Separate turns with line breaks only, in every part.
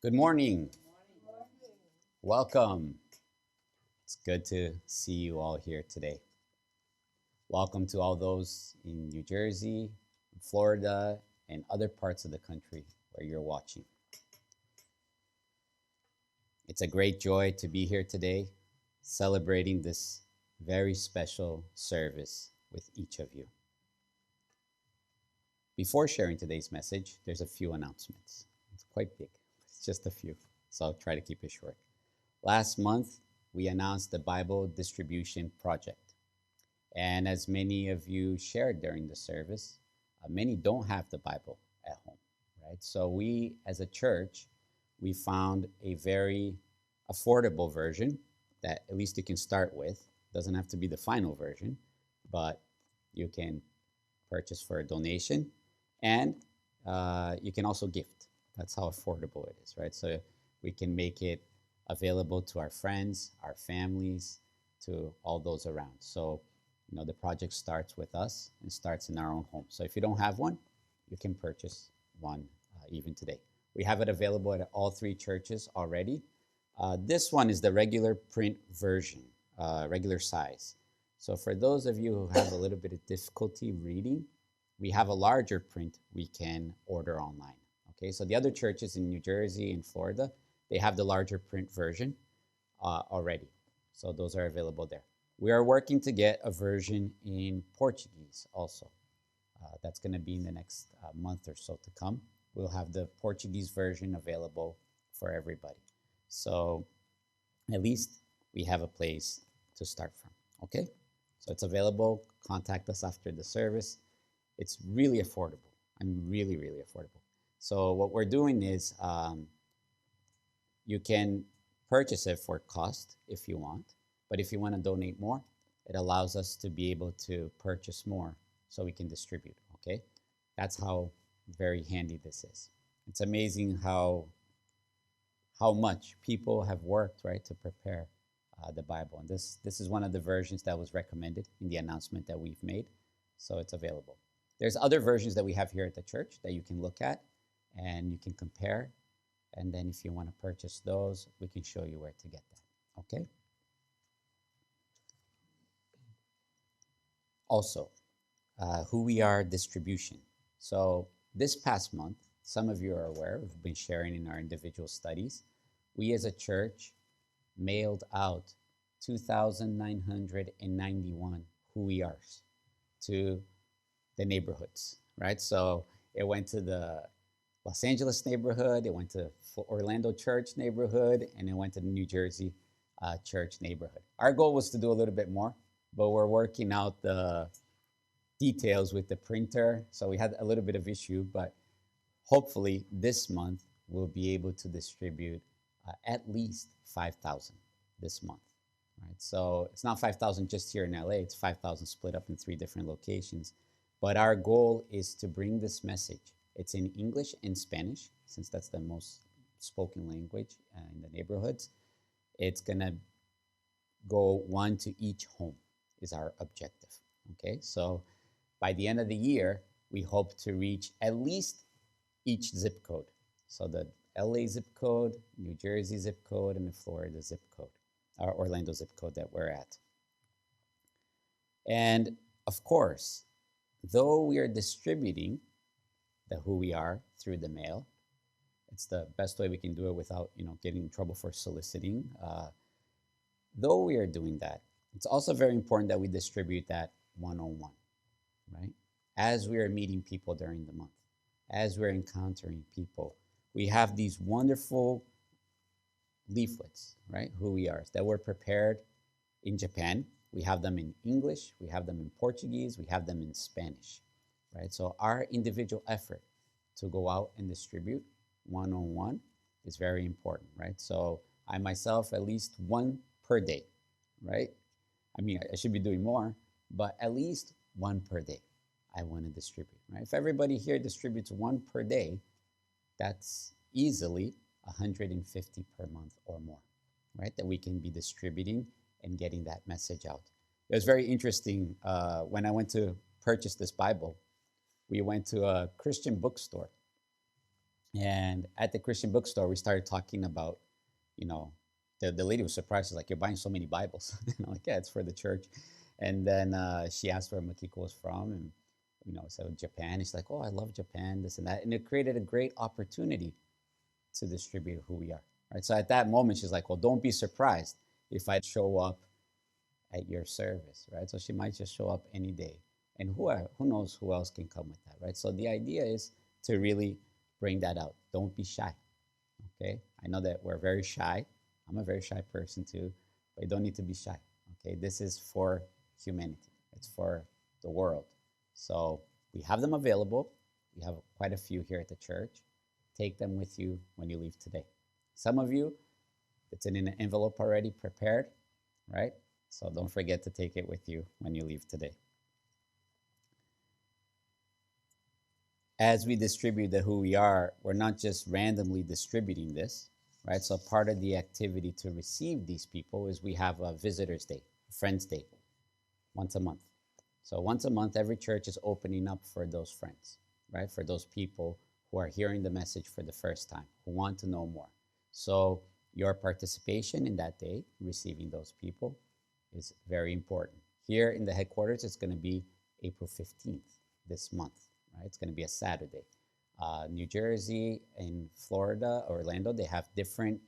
Good morning. Welcome. It's good to see you all here today. Welcome to all those in New Jersey, Florida, and other parts of the country where you're watching. It's a great joy to be here today, celebrating this very special service with each of you. Before sharing today's message, there's a few announcements. It's quite big, it's just a few, so I'll try to keep it short. Last month, we announced the Bible Distribution Project. And as many of you shared during the service, many don't have the Bible at home, right? So we, as a church, we found a very affordable version that at least you can start with. Doesn't have to be the final version, but you can purchase for a donation, and you can also gift. That's how affordable it is, right? So we can make it available to our friends, our families, to all those around. So, the project starts with us and starts in our own home. So if you don't have one, you can purchase one even today. We have it available at all three churches already. This one is the regular print version, regular size. So for those of you who have a little bit of difficulty reading, we have a larger print we can order online. Okay, so the other churches in New Jersey and Florida, they have the larger print version already. So those are available there. We are working to get a version in Portuguese also. That's going to be in the next month or so to come. We'll have the Portuguese version available for everybody. So at least we have a place to start from. Okay? So it's available. Contact us after the service. It's really affordable. Really, really affordable. So what we're doing is you can purchase it for cost if you want, but if you want to donate more, it allows us to be able to purchase more so we can distribute. Okay? That's how very handy this is. It's amazing how much people have worked, right, to prepare the Bible. And this is one of the versions that was recommended in the announcement that we've made. So it's available. There's other versions that we have here at the church that you can look at and you can compare. And then if you want to purchase those, we can show you where to get that. Okay? Also, who we are distribution. So this past month, some of you are aware, we've been sharing in our individual studies. We as a church mailed out 2,991 who we are to the neighborhoods, right? So it went to the Los Angeles neighborhood, it went to Orlando Church neighborhood, and it went to the New Jersey Church neighborhood. Our goal was to do a little bit more, but we're working out the details with the printer. So we had a little bit of issue, but hopefully this month we'll be able to distribute at least 5,000 this month. Right? So it's not 5,000 just here in LA, it's 5,000 split up in three different locations. But our goal is to bring this message. It's in English and Spanish, since that's the most spoken language in the neighborhoods. It's going to go one to each home is our objective. Okay, so by the end of the year, we hope to reach at least each zip code. So the LA zip code, New Jersey zip code, and the Florida zip code, or Orlando zip code that we're at. And of course, though we are distributing the who we are through the mail, it's the best way we can do it without getting in trouble for soliciting. Though we are doing that, it's also very important that we distribute that one-on-one, right? As we are meeting people during the month, as we're encountering people, we have these wonderful leaflets, right? Who we are, that were prepared in Japan. We have them in English, we have them in Portuguese, we have them in Spanish, right? So our individual effort to go out and distribute one-on-one is very important, right? So I myself, at least one per day, right? I mean, I should be doing more, but at least one per day I want to distribute, right? If everybody here distributes one per day, that's easily 150 per month or more, right? That we can be distributing and getting that message out. It was very interesting when I went to purchase this Bible. We went to a Christian bookstore, And at the Christian bookstore, we started talking about, you know, the lady was surprised. She's like, "You're buying so many Bibles." And I'm like, "Yeah, it's for the church." And then she asked where Makiko was from, and said Japan. And she's like, "Oh, I love Japan, this and that," and it created a great opportunity to distribute who we are, right? So at that moment, she's like, "Well, don't be surprised if I show up at your service," right? So she might just show up any day, and who knows who else can come with that, right? So the idea is to really bring that out. Don't be shy. Okay, I know that we're very shy. I'm a very shy person too, but you don't need to be shy. Okay, this is for humanity. It's for the world. So we have them available. We have quite a few here at the church. Take them with you when you leave today. Some of you, it's in an envelope already prepared, right? So don't forget to take it with you when you leave today. As we distribute the who we are, we're not just randomly distributing this, right? So part of the activity to receive these people is we have a visitors day, a friends day, once a month. So once a month, every church is opening up for those friends, right? For those people who are hearing the message for the first time, who want to know more. So your participation in that day, receiving those people, is very important. Here in the headquarters, it's going to be April 15th this month, right? It's going to be a Saturday. New Jersey and Florida, Orlando, they have different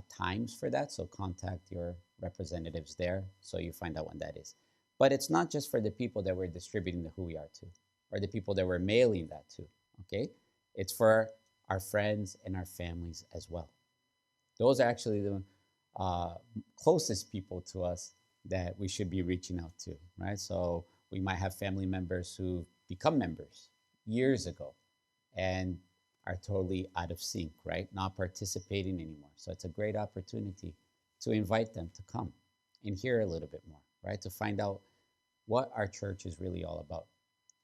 times for that. So contact your representatives there so you find out when that is. But it's not just for the people that we're distributing the who we are to, or the people that we're mailing that to. Okay, it's for our friends and our families as well. Those are actually the closest people to us that we should be reaching out to, right? So we might have family members who become members years ago and are totally out of sync, right? Not participating anymore. So it's a great opportunity to invite them to come and hear a little bit more, right? To find out what our church is really all about.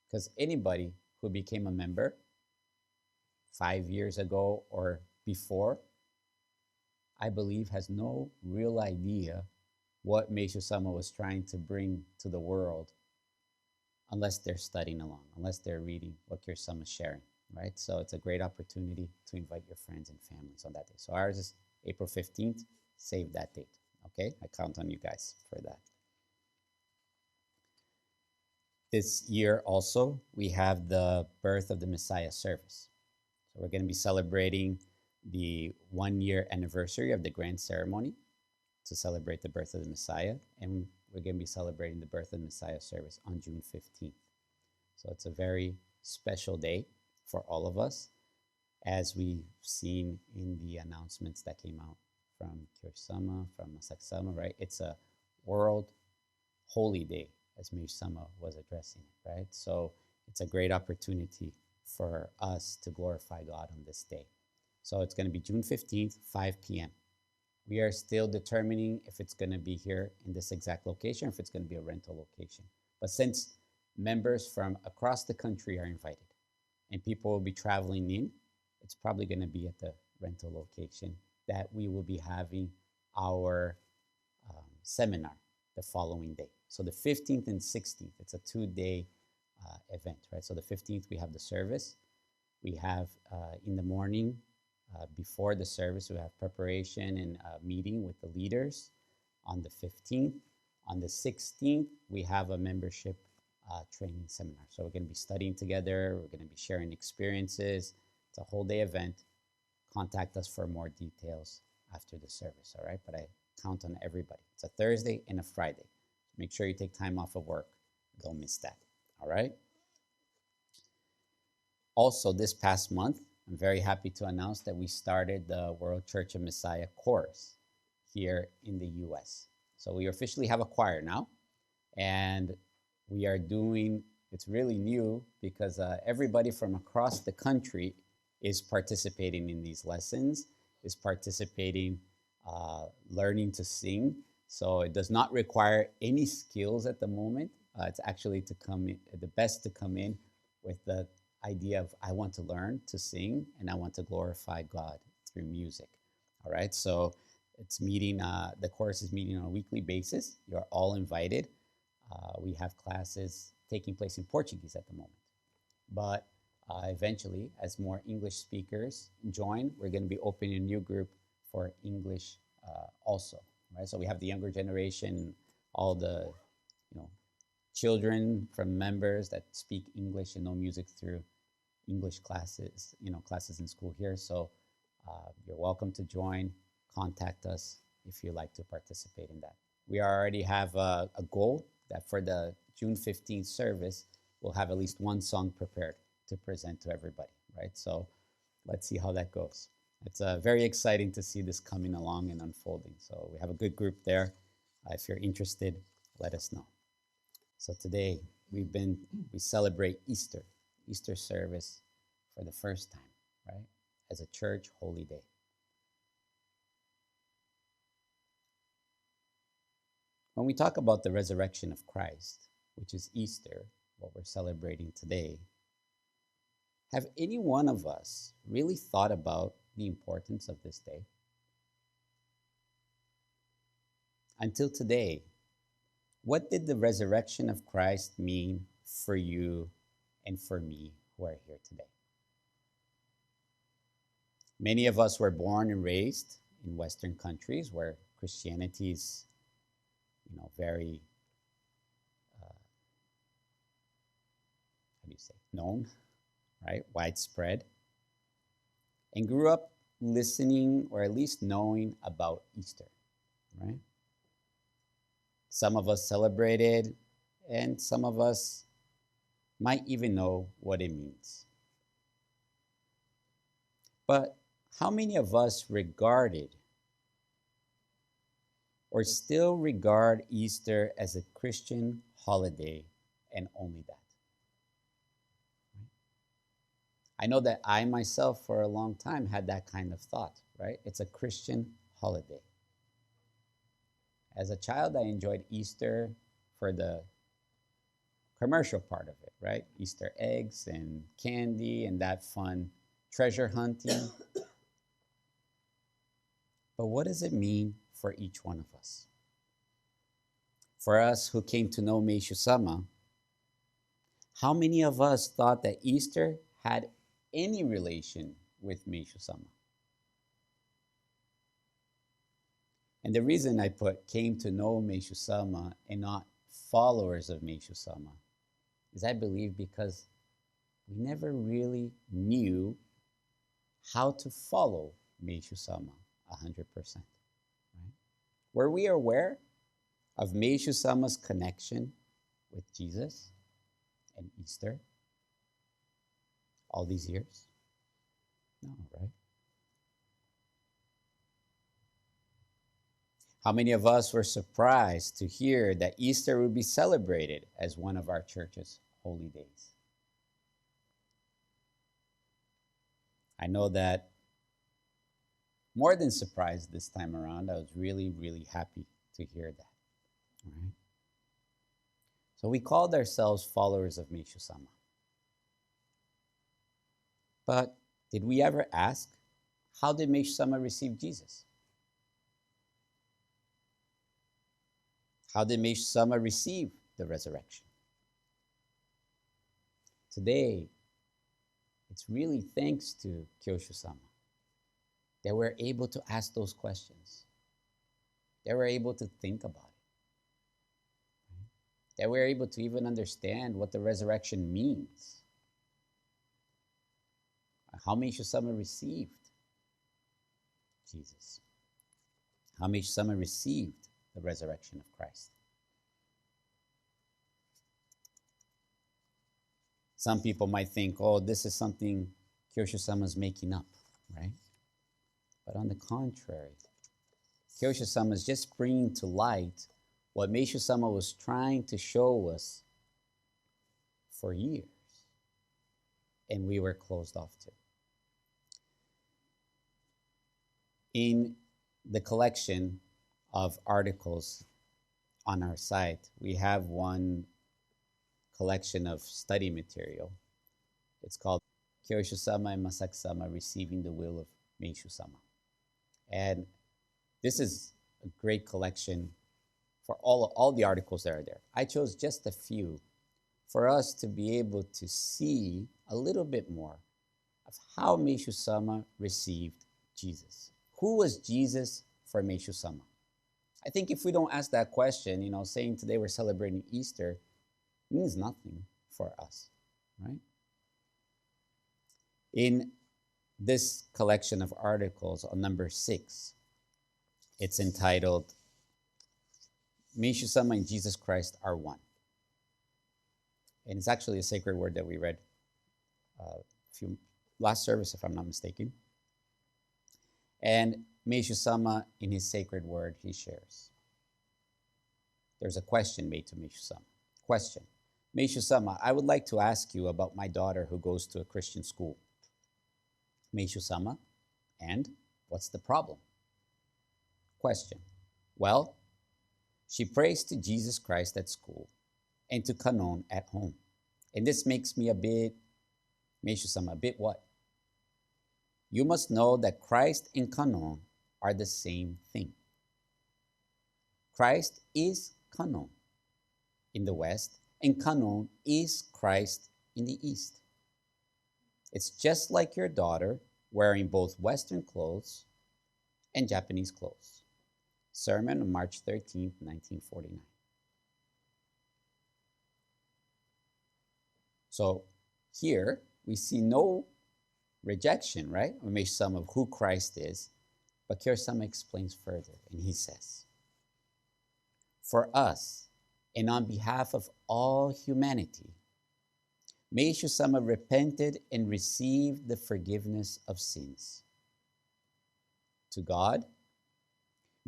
Because anybody who became a member 5 years ago or before, I believe, has no real idea what Meishu Sama was trying to bring to the world unless they're studying along, unless they're reading what Kirsama is sharing, right? So it's a great opportunity to invite your friends and families on that day. So ours is April 15th. Save that date, okay? I count on you guys for that. This year also, we have the Birth of the Messiah service. So we're going to be celebrating the 1 year anniversary of the grand ceremony to celebrate the birth of the Messiah. And we're going to be celebrating the birth of the Messiah service on June 15th. So it's a very special day for all of us, as we've seen in the announcements that came out from Kirsama, from Masaksama, right? It's a world holy day, as Meishu-sama was addressing it, right? So it's a great opportunity for us to glorify God on this day. So it's going to be June 15th, 5 p.m. We are still determining if it's going to be here in this exact location or if it's going to be a rental location. But since members from across the country are invited and people will be traveling in, it's probably going to be at the rental location that we will be having our seminar the following day. So the 15th and 16th, it's a 2-day event, right? So the 15th, we have the service. We have in the morning, before the service, we have preparation and meeting with the leaders on the 15th. On the 16th, we have a membership training seminar. So we're going to be studying together. We're going to be sharing experiences. It's a whole day event. Contact us for more details after the service, all right? But I count on everybody. It's a Thursday and a Friday. Make sure you take time off of work. Don't miss that, all right? Also, this past month, I'm very happy to announce that we started the World Church of Messiah course here in the US. So we officially have a choir now, and we are doing, it's really new because everybody from across the country is participating in these lessons, is participating, learning to sing. So it does not require any skills at the moment. It's actually to come in, the best to come in with the idea of I want to learn to sing and I want to glorify God through music. All right, so it's meeting, the course is meeting on a weekly basis. You're all invited. We have classes taking place in Portuguese at the moment, but Eventually, as more English speakers join, we're going to be opening a new group for English also, right? So we have the younger generation, all the, you know, children from members that speak English and know music through English classes, classes in school here. So you're welcome to join. Contact us if you'd like to participate in that. We already have a goal that for the June 15th service, we'll have at least one song prepared to present to everybody, right? So let's see how that goes. It's very exciting to see this coming along and unfolding. So we have a good group there. If you're interested, let us know. So today we celebrate Easter service for the first time, right? As a church holy day. When we talk about the resurrection of Christ, which is Easter, what we're celebrating today, have any one of us really thought about the importance of this day? Until today, what did the resurrection of Christ mean for you and for me who are here today? Many of us were born and raised in Western countries where Christianity is, very, how do you say, known, right? Widespread, and grew up listening or at least knowing about Easter, right? Some of us celebrated, and some of us might even know what it means. But how many of us regarded or still regard Easter as a Christian holiday and only that? I know that I myself for a long time had that kind of thought, right? It's a Christian holiday. As a child, I enjoyed Easter for the commercial part of it, right? Easter eggs and candy and that fun treasure hunting. But what does it mean for each one of us? For us who came to know Meishu Sama, how many of us thought that Easter had any relation with Meishu Sama? And the reason I put came to know Meishu Sama and not followers of Meishu Sama is I believe because we never really knew how to follow Meishu Sama 100%. Right? Were we aware of Meishu Sama's connection with Jesus and Easter all these years? No, right? How many of us were surprised to hear that Easter would be celebrated as one of our church's holy days? I know that more than surprised this time around, I was really, really happy to hear that. All right? So we called ourselves followers of Meishu Sama. But did we ever ask, how did Meishu Sama receive Jesus? How did Meishu Sama receive the resurrection? Today, it's really thanks to Kyoshu Sama that we're able to ask those questions, that we're able to think about it, that we're able to even understand what the resurrection means, how Meishu Sama received Jesus, how Meishu Sama received the resurrection of Christ. Some people might think, oh, this is something Kyoshu Sama is making up, right? But on the contrary, Kyoshu Sama is just bringing to light what Meishu Sama was trying to show us for years, and we were closed off to. In the collection of articles on our site, we have one collection of study material. It's called Kyoshu Sama and Masaki Sama Receiving the Will of Meishu Sama. And this is a great collection for all the articles that are there. I chose just a few for us to be able to see a little bit more of how Meishu Sama received Jesus. Who was Jesus for Meishu Sama? I think if we don't ask that question, saying today we're celebrating Easter means nothing for us, right? In this collection of articles on number 6, it's entitled, Meishu Sama and Jesus Christ are one. And it's actually a sacred word that we read last service, if I'm not mistaken. And Meishu Sama, in his sacred word, he shares. There's a question made to Meishu Sama. Question. Meishu Sama, I would like to ask you about my daughter who goes to a Christian school. Meishu Sama, and what's the problem? Question. Well, she prays to Jesus Christ at school and to Kanon at home. And this makes me a bit, Meishu Sama, a bit what? You must know that Christ and Kanon are the same thing. Christ is Kanon in the West, and Kanon is Christ in the East. It's just like your daughter wearing both Western clothes and Japanese clothes. Sermon on March 13th, 1949. So here we see no rejection, right? We made some of who Christ is, but Meishu Sama explains further, and he says, for us, and on behalf of all humanity, Meishu Sama repented and received the forgiveness of sins. To God,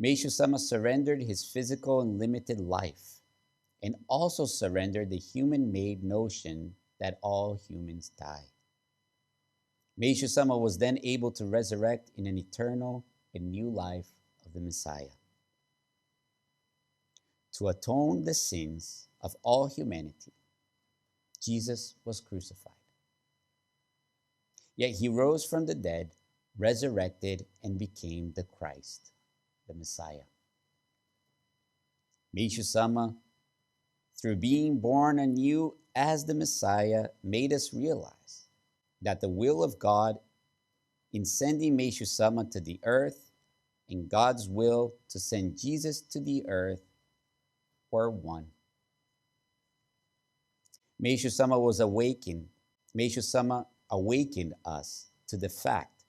Meishu Sama surrendered his physical and limited life, and also surrendered the human-made notion that all humans die. Meishu Sama was then able to resurrect in an eternal and new life of the Messiah. To atone the sins of all humanity, Jesus was crucified. Yet he rose from the dead, resurrected, and became the Christ, the Messiah. Meishu Sama, through being born anew as the Messiah, made us realize that the will of God in sending Meishu Sama to the earth and God's will to send Jesus to the earth were one. Meishu Sama was awakened. Meishu Sama awakened us to the fact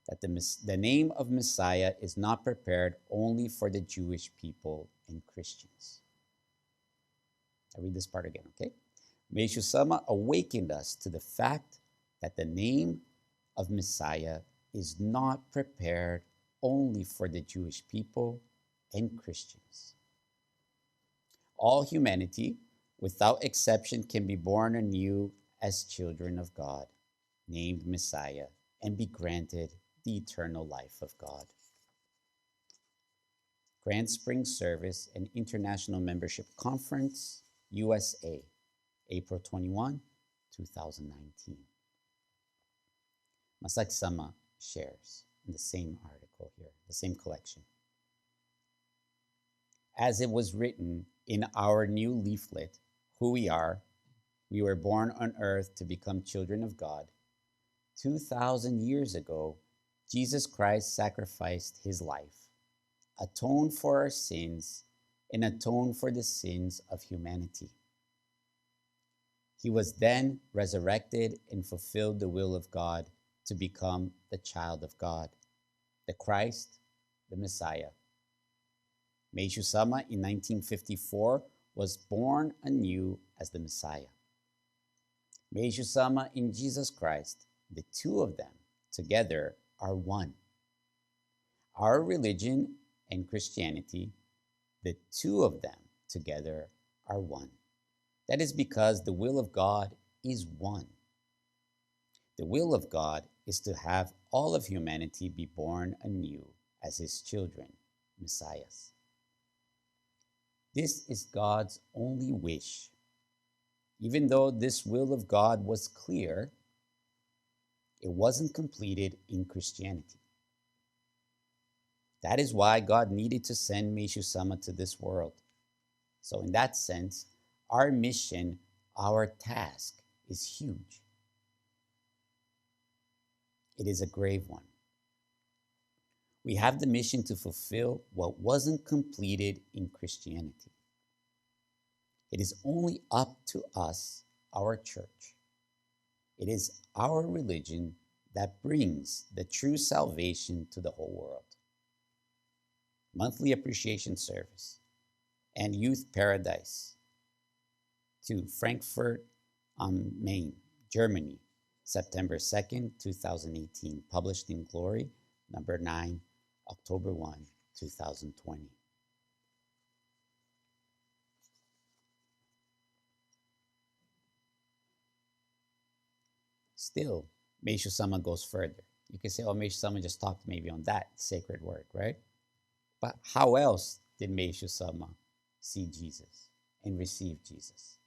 that the name of Messiah is not prepared only for the Jewish people and Christians. I read this part again, okay? Meishu Sama awakened us to the fact that the name of Messiah is not prepared only for the Jewish people and Christians. All humanity, without exception, can be born anew as children of God, named Messiah, and be granted the eternal life of God. Grand Spring Service and International Membership Conference, USA, April 21, 2019. Masaki Sama shares in the same article here, the same collection. As it was written in our new leaflet, Who We Are, we were born on earth to become children of God. 2,000 years ago, Jesus Christ sacrificed his life, atoned for our sins, and atoned for the sins of humanity. He was then resurrected and fulfilled the will of God to become the child of God, the Christ, the Messiah. Meishu Sama in 1954 was born anew as the Messiah. Meishu Sama in Jesus Christ, the two of them together are one. Our religion and Christianity, the two of them together are one. That is because the will of God is one. The will of God is to have all of humanity be born anew as his children, messiahs. This is God's only wish. Even though this will of God was clear, it wasn't completed in Christianity. That is why God needed to send Meishu Sama to this world. So in that sense, our mission Our task is huge. It is a grave one. We have the mission to fulfill what wasn't completed in Christianity. It is only up to us, our church. It is our religion that brings the true salvation to the whole world. Monthly appreciation service and youth paradise to Frankfurt am Main, Germany, September 2nd, 2018, published in Glory, number 9, October 1, 2020. Still, Meishu Sama goes further. You can say, oh, Meishu Sama just talked maybe on that sacred word, right? But how else did Meishu Sama see Jesus and receive Jesus?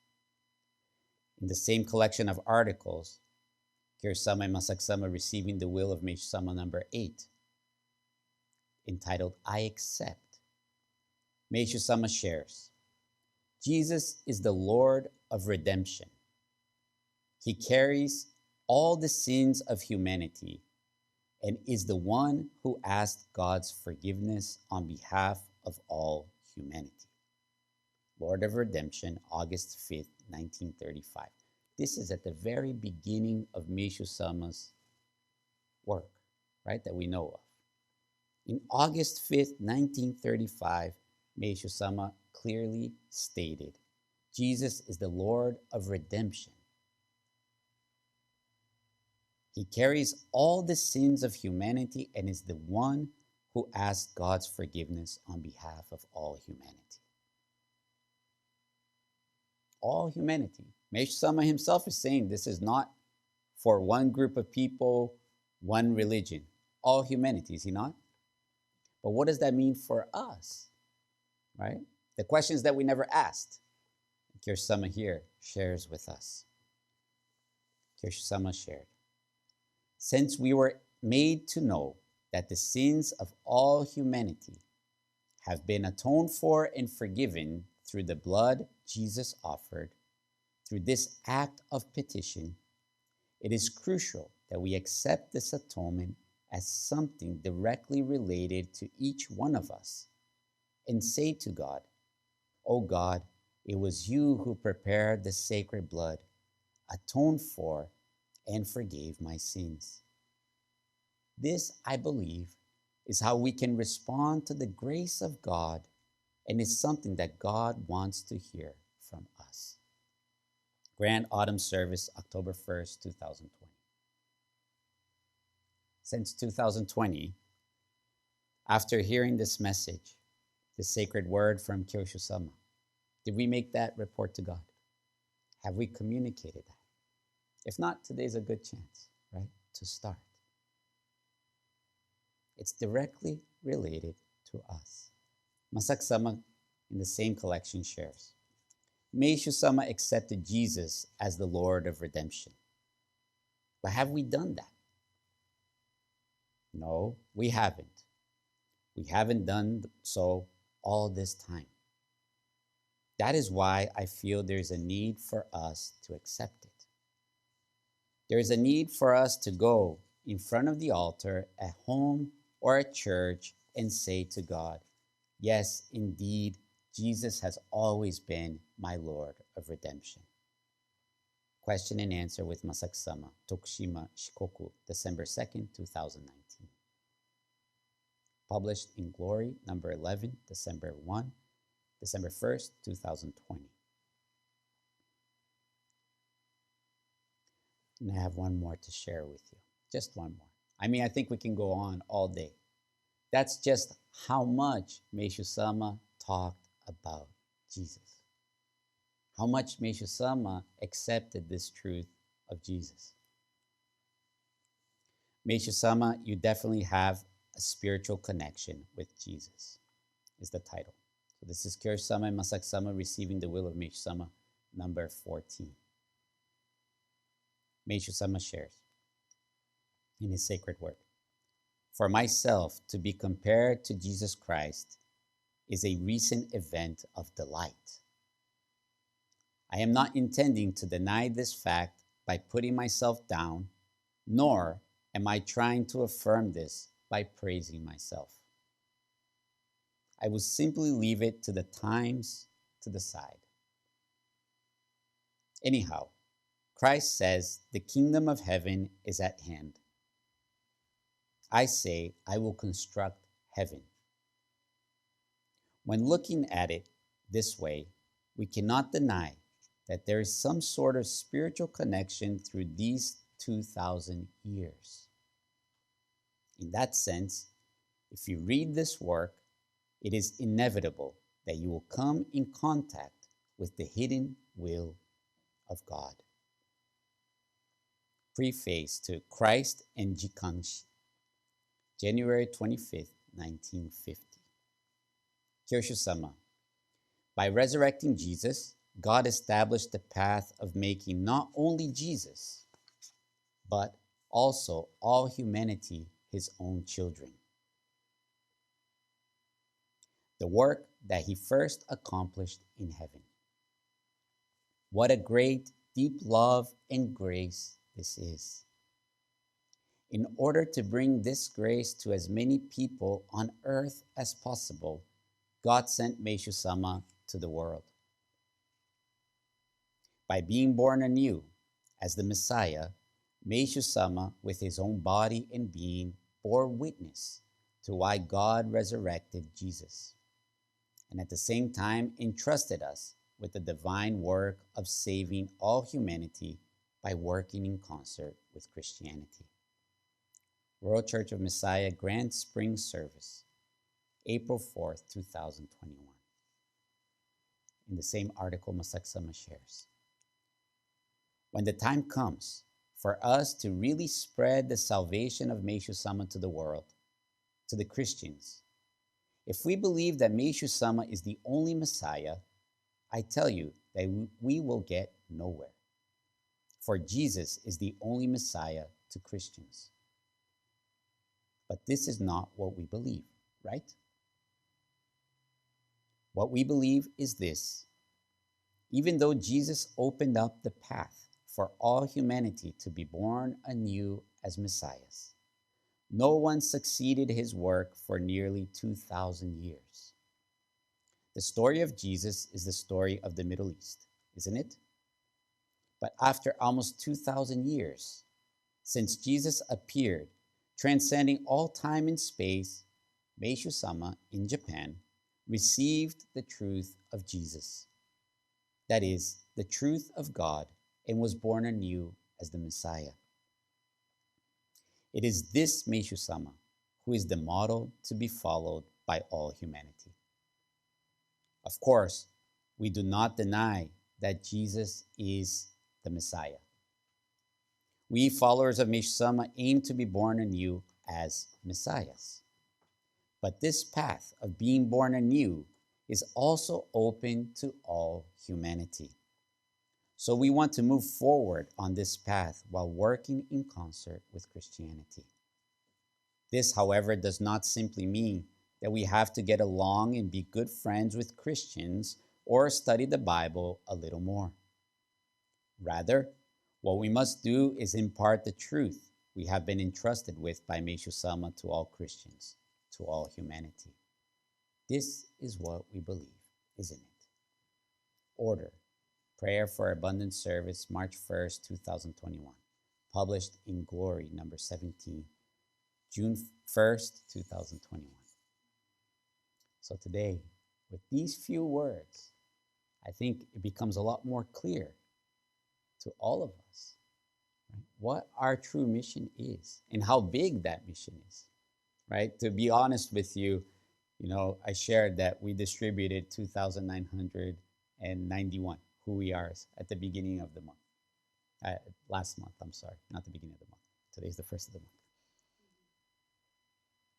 In the same collection of articles, Kyo-sama and Masaksama receiving the will of Meishu Sama number 8, entitled, I Accept. Meishu Sama shares, Jesus is the Lord of redemption. He carries all the sins of humanity and is the one who asked God's forgiveness on behalf of all humanity. Lord of Redemption, August 5th, 1935. This is at the very beginning of Meishu Sama's work, right, that we know of. In August 5th, 1935, Meishu Sama clearly stated, Jesus is the Lord of redemption. He carries all the sins of humanity and is the one who asks God's forgiveness on behalf of all humanity. All humanity. Meishu Sama himself is saying this is not for one group of people, one religion. All humanity, is he not? But what does that mean for us? Right? The questions that we never asked. Kyo Sama here shares with us. Kyo Sama shared. Since we were made to know that the sins of all humanity have been atoned for and forgiven through the blood Jesus offered, through this act of petition, it is crucial that we accept this atonement as something directly related to each one of us and say to God, "O God, it was you who prepared the sacred blood, atoned for, and forgave my sins." This, I believe, is how we can respond to the grace of God and is something that God wants to hear from us. Grand Autumn Service, October 1st, 2020. Since 2020, after hearing this message, the sacred word from Kyosho Sama, did we make that report to God? Have we communicated that? If not, today's a good chance, right, to start. It's directly related to us. Masak Sama in the same collection shares, Meishu Sama accepted Jesus as the Lord of redemption. But have we done that? No, we haven't. We haven't done so all this time. That is why I feel there's a need for us to accept it. There is a need for us to go in front of the altar at home or at church and say to God, yes, indeed, Jesus has always been my Lord of redemption. Question and answer with Masak Sama, Tokushima, Shikoku, December 2nd, 2019. Published in Glory, number 11, December 1st, 2020. And I have one more to share with you. Just one more. I think we can go on all day. That's just how much Meishu Sama talked about Jesus. How much Meishu Sama accepted this truth of Jesus. Meishu Sama, you definitely have a spiritual connection with Jesus, is the title. So this is Kyo Sama and Masak Sama receiving the will of Meishu Sama, number 14. Meishu Sama shares in his sacred word, for myself to be compared to Jesus Christ is a recent event of delight. I am not intending to deny this fact by putting myself down, nor am I trying to affirm this by praising myself. I will simply leave it to the times to decide. Anyhow, Christ says the kingdom of heaven is at hand. I say I will construct heaven. When looking at it this way, we cannot deny that there is some sort of spiritual connection through these 2,000 years. In that sense, if you read this work, it is inevitable that you will come in contact with the hidden will of God. Preface to Christ and Jikanshi, January 25th, 1950. Kyoshu-sama. By resurrecting Jesus, God established the path of making not only Jesus, but also all humanity his own children. The work that he first accomplished in heaven. What a great, deep love and grace this is. In order to bring this grace to as many people on earth as possible, God sent Meishu-sama to the world. By being born anew as the Messiah, Meishu-sama, with his own body and being, bore witness to why God resurrected Jesus, and at the same time entrusted us with the divine work of saving all humanity by working in concert with Christianity. Royal Church of Messiah Grand Spring Service, April 4th, 2021. In the same article, Masaki-sama shares, when the time comes for us to really spread the salvation of Meishu-sama to the world, to the Christians, if we believe that Meishu-sama is the only Messiah, I tell you that we will get nowhere. For Jesus is the only Messiah to Christians. But this is not what we believe, right? What we believe is this. Even though Jesus opened up the path for all humanity to be born anew as messiahs, no one succeeded his work for nearly 2,000 years. The story of Jesus is the story of the Middle East, isn't it? But after almost 2,000 years, since Jesus appeared, transcending all time and space, Meishu-sama in Japan received the truth of Jesus. That is, the truth of God, and was born anew as the Messiah. It is this Meishu-sama who is the model to be followed by all humanity. Of course, we do not deny that Jesus is the Messiah. We followers of Meishu-sama aim to be born anew as messiahs. But this path of being born anew is also open to all humanity. So we want to move forward on this path while working in concert with Christianity. This, however, does not simply mean that we have to get along and be good friends with Christians or study the Bible a little more. Rather, what we must do is impart the truth we have been entrusted with by Meishu-sama to all Christians, to all humanity. This is what we believe, isn't it? Order. Prayer for Abundant Service, March 1st, 2021. Published in Glory, number 17, June 1st, 2021. So today, with these few words, I think it becomes a lot more clear to all of us, right, what our true mission is and how big that mission is, right? To be honest with you, I shared that we distributed 2,991 who we are at the beginning of the month. Last month, I'm sorry, not the beginning of the month. Today's the first of the month.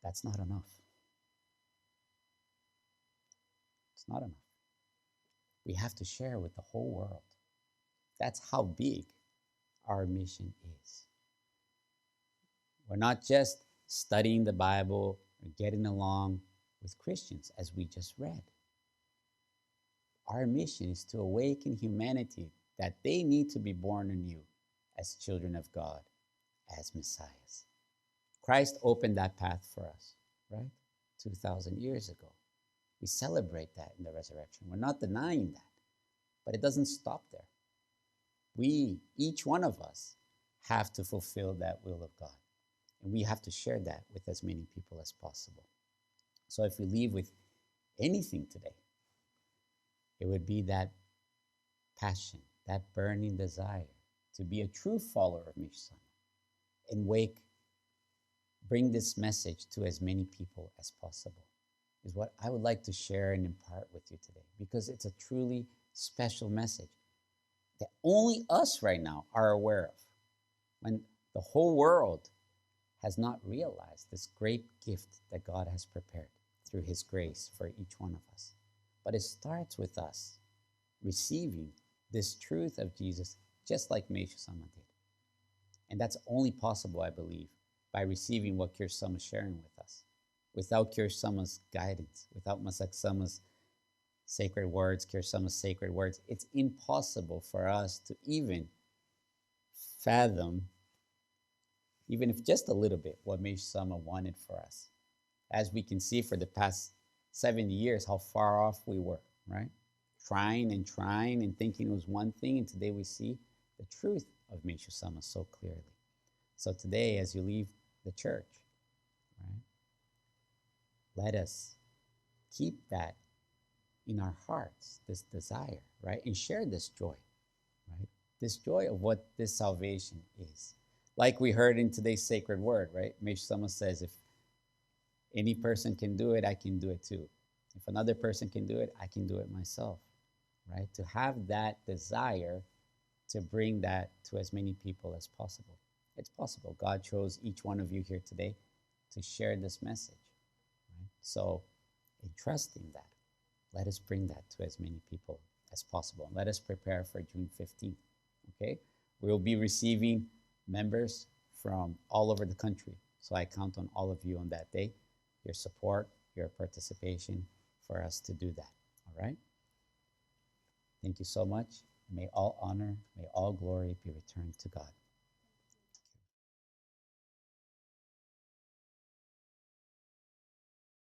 That's not enough. It's not enough. We have to share with the whole world. That's how big our mission is. We're not just studying the Bible or getting along with Christians, as we just read. Our mission is to awaken humanity that they need to be born anew as children of God, as Messiahs. Christ opened that path for us, right? 2,000 years ago. We celebrate that in the resurrection. We're not denying that, but it doesn't stop there. We, each one of us, have to fulfill that will of God. And we have to share that with as many people as possible. So if we leave with anything today, it would be that passion, that burning desire to be a true follower of Mishsama and bring this message to as many people as possible, is what I would like to share and impart with you today, because it's a truly special message that only us right now are aware of, when the whole world has not realized this great gift that God has prepared through His grace for each one of us. But it starts with us receiving this truth of Jesus, just like Meishu Sama did. And that's only possible, I believe, by receiving what Kyr Sama is sharing with us. Without Kyr Sama's guidance, without Masak Sama's sacred words, Kyr Sama's sacred words, it's impossible for us to even fathom, even if just a little bit, what Meishu Sama wanted for us. As we can see for the past 70 years, how far off we were, right? Trying and thinking it was one thing, and today we see the truth of Meishu Sama so clearly. So today, as you leave the church, right, let us keep that in our hearts, this desire, right? And share this joy, right? This joy of what this salvation is. Like we heard in today's sacred word, right? Meishu Sama says, if any person can do it, I can do it too. If another person can do it, I can do it myself, right? To have that desire to bring that to as many people as possible. It's possible. God chose each one of you here today to share this message, right? So, in trusting that, let us bring that to as many people as possible. Let us prepare for June 15th, okay? We will be receiving members from all over the country. So I count on all of you on that day, your support, your participation for us to do that, all right? Thank you so much. May all honor, may all glory be returned to God.